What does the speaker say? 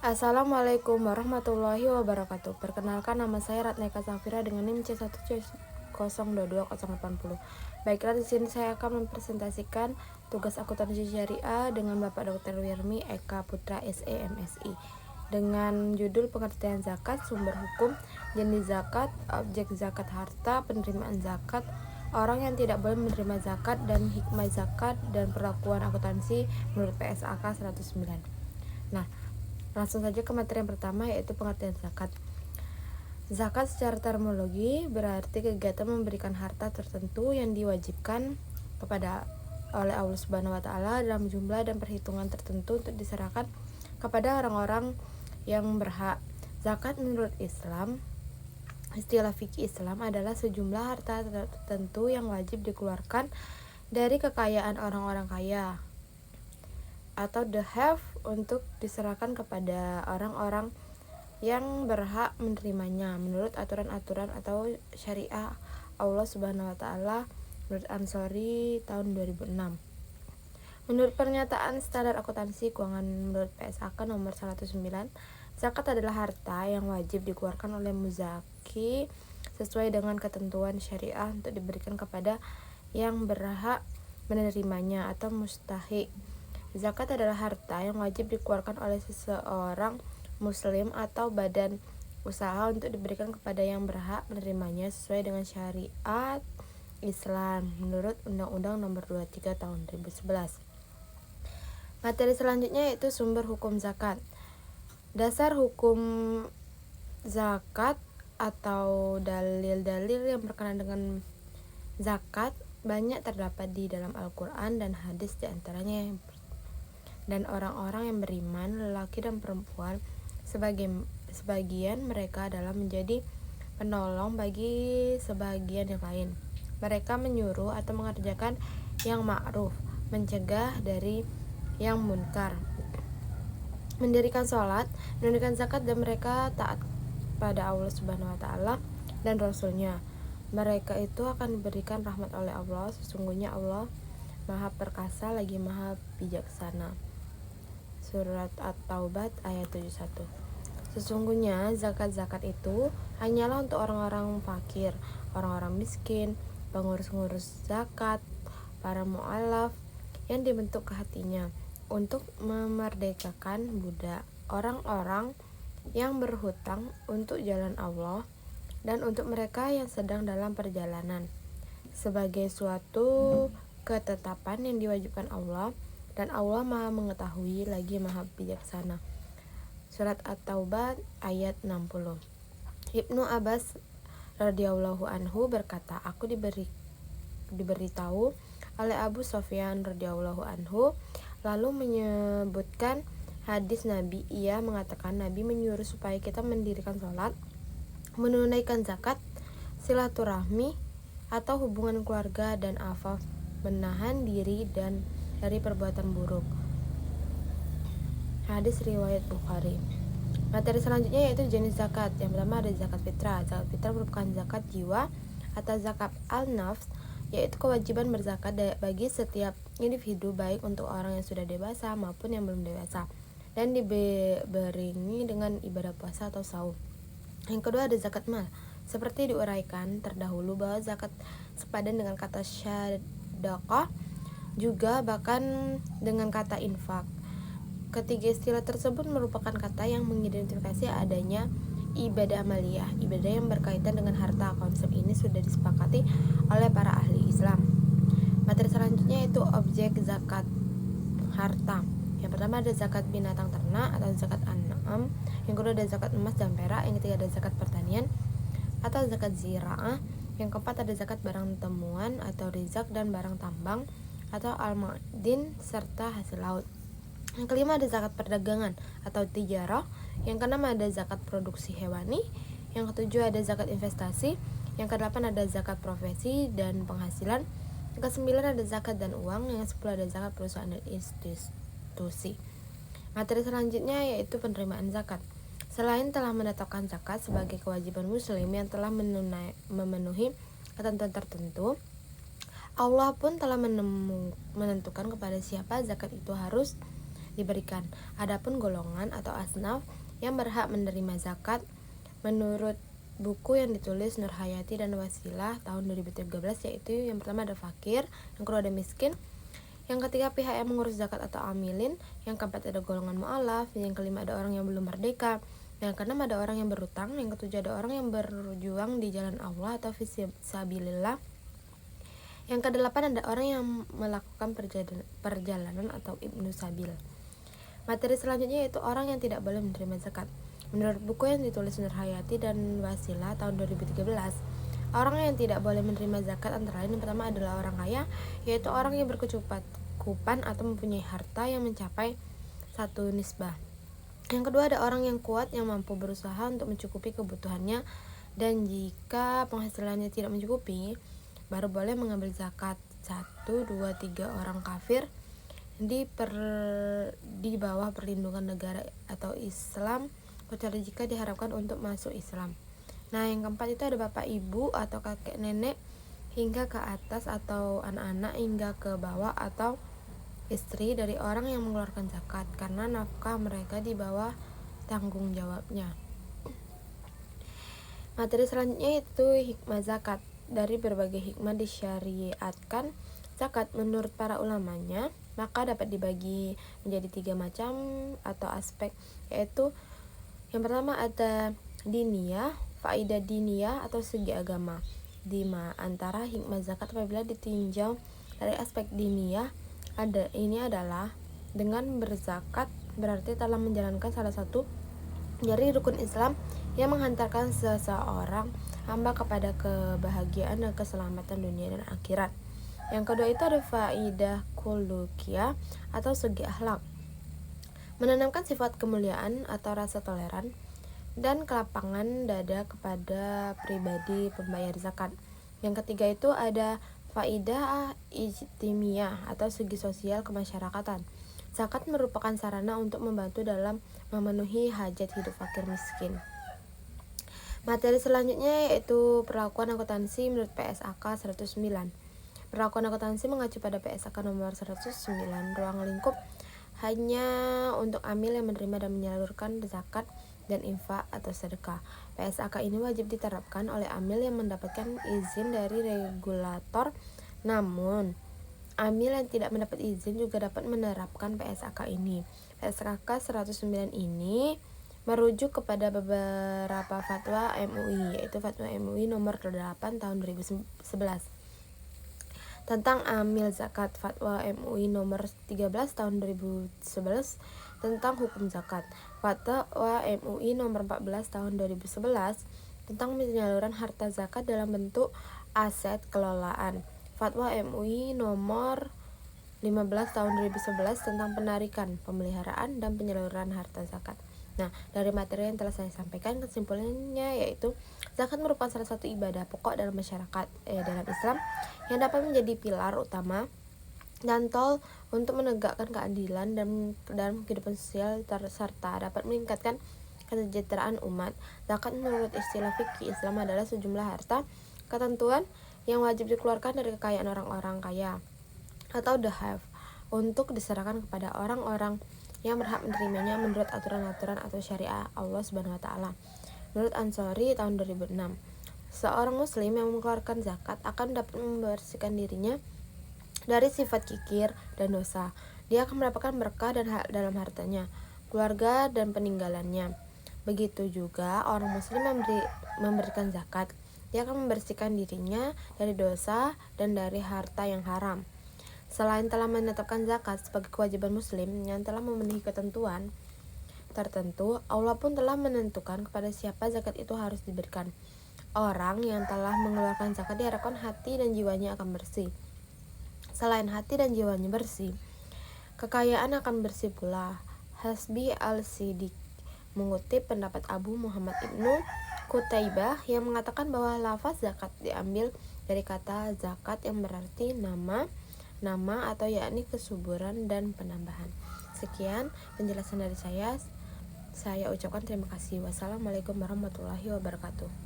Assalamualaikum warahmatullahi wabarakatuh. Perkenalkan, nama saya Ratnaika Safira dengan NIM C1C022080. Baiklah, di sini saya akan mempresentasikan tugas akuntansi syariah dengan Bapak Dr. Wirmi Eka Putra SE MSI dengan judul pengertian zakat, sumber hukum, jenis zakat, objek zakat harta, penerimaan zakat, orang yang tidak boleh menerima zakat, dan hikmah zakat dan perlakuan akuntansi menurut PSAK 109. Nah, langsung saja ke materi yang pertama, yaitu pengertian zakat. Zakat secara terminologi berarti kegiatan memberikan harta tertentu yang diwajibkan oleh Allah Subhanahu wa taala dalam jumlah dan perhitungan tertentu untuk diserahkan kepada orang-orang yang berhak. Zakat menurut Islam, istilah fikih Islam, adalah sejumlah harta tertentu yang wajib dikeluarkan dari kekayaan orang-orang kaya atau the have untuk diserahkan kepada orang-orang yang berhak menerimanya menurut aturan-aturan atau syariah Allah Subhanahu wa taala menurut Ansori tahun 2006. Menurut pernyataan standar akuntansi keuangan menurut PSAK nomor 109, zakat adalah harta yang wajib dikeluarkan oleh muzaki sesuai dengan ketentuan syariah untuk diberikan kepada yang berhak menerimanya atau mustahiq. Zakat adalah harta yang wajib dikeluarkan oleh seseorang muslim atau badan usaha untuk diberikan kepada yang berhak menerimanya sesuai dengan syariat Islam menurut Undang-Undang Nomor 23 Tahun 2011. Materi selanjutnya yaitu sumber hukum zakat. Dasar hukum zakat atau dalil-dalil yang berkenaan dengan zakat banyak terdapat di dalam Al-Quran dan hadis, diantaranya dan orang-orang yang beriman, lelaki dan perempuan, sebagian mereka adalah menjadi penolong bagi sebagian yang lain. Mereka menyuruh atau mengerjakan yang ma'ruf, mencegah dari yang munkar, mendirikan sholat, menunaikan zakat, dan mereka taat pada Allah Subhanahu wa taala dan Rasulnya. Mereka itu akan diberikan rahmat oleh Allah. Sesungguhnya Allah Maha Perkasa lagi Maha Bijaksana. Surat At-Taubah ayat 71. Sesungguhnya zakat-zakat itu hanyalah untuk orang-orang fakir, orang-orang miskin, pengurus-ngurus zakat, para mu'alaf yang dibentuk ke hatinya untuk memerdekakan budak, orang-orang yang berhutang untuk jalan Allah, dan untuk mereka yang sedang dalam perjalanan, sebagai suatu ketetapan yang diwajibkan Allah, dan Allah Maha Mengetahui lagi Maha Bijaksana. Surat At-Taubah ayat 60. Ibnu Abbas radhiyallahu anhu berkata, aku diberitahu oleh Abu Sofyan radhiyallahu anhu lalu menyebutkan hadis Nabi. Ia mengatakan Nabi menyuruh supaya kita mendirikan sholat, menunaikan zakat, silaturahmi atau hubungan keluarga, dan afaf, menahan diri dan dari perbuatan buruk. Hadis riwayat Bukhari. Materi selanjutnya yaitu jenis zakat. Yang pertama ada zakat fitrah. Zakat fitrah merupakan zakat jiwa atau zakat al-nafs, yaitu kewajiban berzakat bagi setiap individu, baik untuk orang yang sudah dewasa maupun yang belum dewasa, dan dibarengi dengan ibadah puasa atau saum. Yang kedua ada zakat mal. Seperti diuraikan terdahulu bahwa zakat sepadan dengan kata syadaqah, juga bahkan dengan kata infak. Ketiga istilah tersebut merupakan kata yang mengidentifikasi adanya ibadah amaliyah, ibadah yang berkaitan dengan harta. Konsep ini sudah disepakati oleh para ahli Islam. Materi selanjutnya yaitu objek zakat harta. Yang pertama ada zakat binatang ternak atau zakat an'am. Yang kedua ada zakat emas dan perak. Yang ketiga ada zakat pertanian atau zakat zira'ah. Yang keempat ada zakat barang temuan atau rizak dan barang tambang atau al-ma'din serta hasil laut. Yang kelima ada zakat perdagangan atau tijarah. Yang keenam ada zakat produksi hewani. Yang ketujuh ada zakat investasi. Yang kedelapan ada zakat profesi dan penghasilan. Yang kesembilan ada zakat dan uang. Yang sepuluh ada zakat perusahaan dan institusi. Materi selanjutnya yaitu penerimaan zakat. Selain telah menetapkan zakat sebagai kewajiban muslim yang telah memenuhi ketentuan tertentu, Allah pun telah menentukan kepada siapa zakat itu harus diberikan. Adapun golongan atau asnaf yang berhak menerima zakat menurut buku yang ditulis Nur Hayati dan Wasilah tahun 2013, yaitu yang pertama ada fakir, yang kedua ada miskin, yang ketiga pihak yang mengurus zakat atau amilin, yang keempat ada golongan mu'alaf, yang kelima ada orang yang belum merdeka, yang keenam ada orang yang berutang, yang ketujuh ada orang yang berjuang di jalan Allah atau fisabilillah, yang kedelapan ada orang yang melakukan perjalanan atau ibnu sabil. Materi selanjutnya yaitu orang yang tidak boleh menerima zakat. Menurut buku yang ditulis Nur Hayati dan Wasilah tahun 2013, orang yang tidak boleh menerima zakat antara lain yang pertama adalah orang kaya, yaitu orang yang berkecukupan atau mempunyai harta yang mencapai satu nisbah. Yang kedua ada orang yang kuat yang mampu berusaha untuk mencukupi kebutuhannya, dan jika penghasilannya tidak mencukupi, baru boleh mengambil zakat. 1, 2, 3 orang kafir di bawah perlindungan negara atau Islam, kecuali jika diharapkan untuk masuk Islam. Nah, yang keempat itu ada bapak ibu atau kakek nenek hingga ke atas, atau anak-anak hingga ke bawah, atau istri dari orang yang mengeluarkan zakat, karena nafkah mereka di bawah tanggung jawabnya. Materi selanjutnya itu hikmah zakat. Dari berbagai hikmah disyariatkan zakat menurut para ulamanya, maka dapat dibagi menjadi 3 macam atau aspek, yaitu yang pertama ada diniyah, faidah diniyah atau segi agama. Di antara hikmah zakat apabila ditinjau dari aspek diniyah, ini adalah dengan berzakat berarti telah menjalankan salah satu dari rukun Islam yang menghantarkan seseorang hamba kepada kebahagiaan dan keselamatan dunia dan akhirat. Yang kedua itu ada faidah khuluqiyah atau segi akhlak, menanamkan sifat kemuliaan atau rasa toleran dan kelapangan dada kepada pribadi pembayar zakat. Yang ketiga itu ada faidah ijtimiyah atau segi sosial kemasyarakatan. Zakat merupakan sarana untuk membantu dalam memenuhi hajat hidup fakir miskin. Materi selanjutnya yaitu perlakuan akuntansi menurut PSAK 109. Perlakuan akuntansi mengacu pada PSAK nomor 109. Ruang lingkup hanya untuk amil yang menerima dan menyalurkan zakat dan infak atau sedekah. PSAK ini wajib diterapkan oleh amil yang mendapatkan izin dari regulator. Namun, amil yang tidak mendapat izin juga dapat menerapkan PSAK ini. PSAK 109 ini merujuk kepada beberapa fatwa MUI, yaitu fatwa MUI nomor 8 tahun 2011 tentang amil zakat, fatwa MUI nomor 13 tahun 2011 tentang hukum zakat, fatwa MUI nomor 14 tahun 2011 tentang penyaluran harta zakat dalam bentuk aset kelolaan, fatwa MUI nomor 15 tahun 2011 tentang penarikan, pemeliharaan, dan penyaluran harta zakat. Nah, dari materi yang telah saya sampaikan, kesimpulannya yaitu zakat merupakan salah satu ibadah pokok dalam masyarakat dalam Islam yang dapat menjadi pilar utama dan tol untuk menegakkan keadilan dan dalam kehidupan sosial serta dapat meningkatkan kesejahteraan umat. Zakat menurut istilah fikih Islam adalah sejumlah harta ketentuan yang wajib dikeluarkan dari kekayaan orang-orang kaya atau the have untuk diserahkan kepada orang-orang yang berhak menerimanya menurut aturan-aturan atau syariah Allah Subhanahu wa taala. Menurut Ansori tahun 2006, seorang muslim yang mengeluarkan zakat akan dapat membersihkan dirinya dari sifat kikir dan dosa. Dia akan mendapatkan berkah dan hak dalam hartanya, keluarga, dan peninggalannya. Begitu juga orang muslim memberikan zakat, dia akan membersihkan dirinya dari dosa dan dari harta yang haram. Selain telah menetapkan zakat sebagai kewajiban muslim yang telah memenuhi ketentuan tertentu, Allah pun telah menentukan kepada siapa zakat itu harus diberikan. Orang yang telah mengeluarkan zakat diharapkan hati dan jiwanya akan bersih. Selain hati dan jiwanya bersih, kekayaan akan bersih pula. Hasbi al-Siddiq mengutip pendapat Abu Muhammad Ibnu Qutaibah yang mengatakan bahwa lafaz zakat diambil dari kata zakat yang berarti nama atau yakni kesuburan dan penambahan. Sekian penjelasan dari saya ucapkan terima kasih. Wassalamualaikum warahmatullahi wabarakatuh.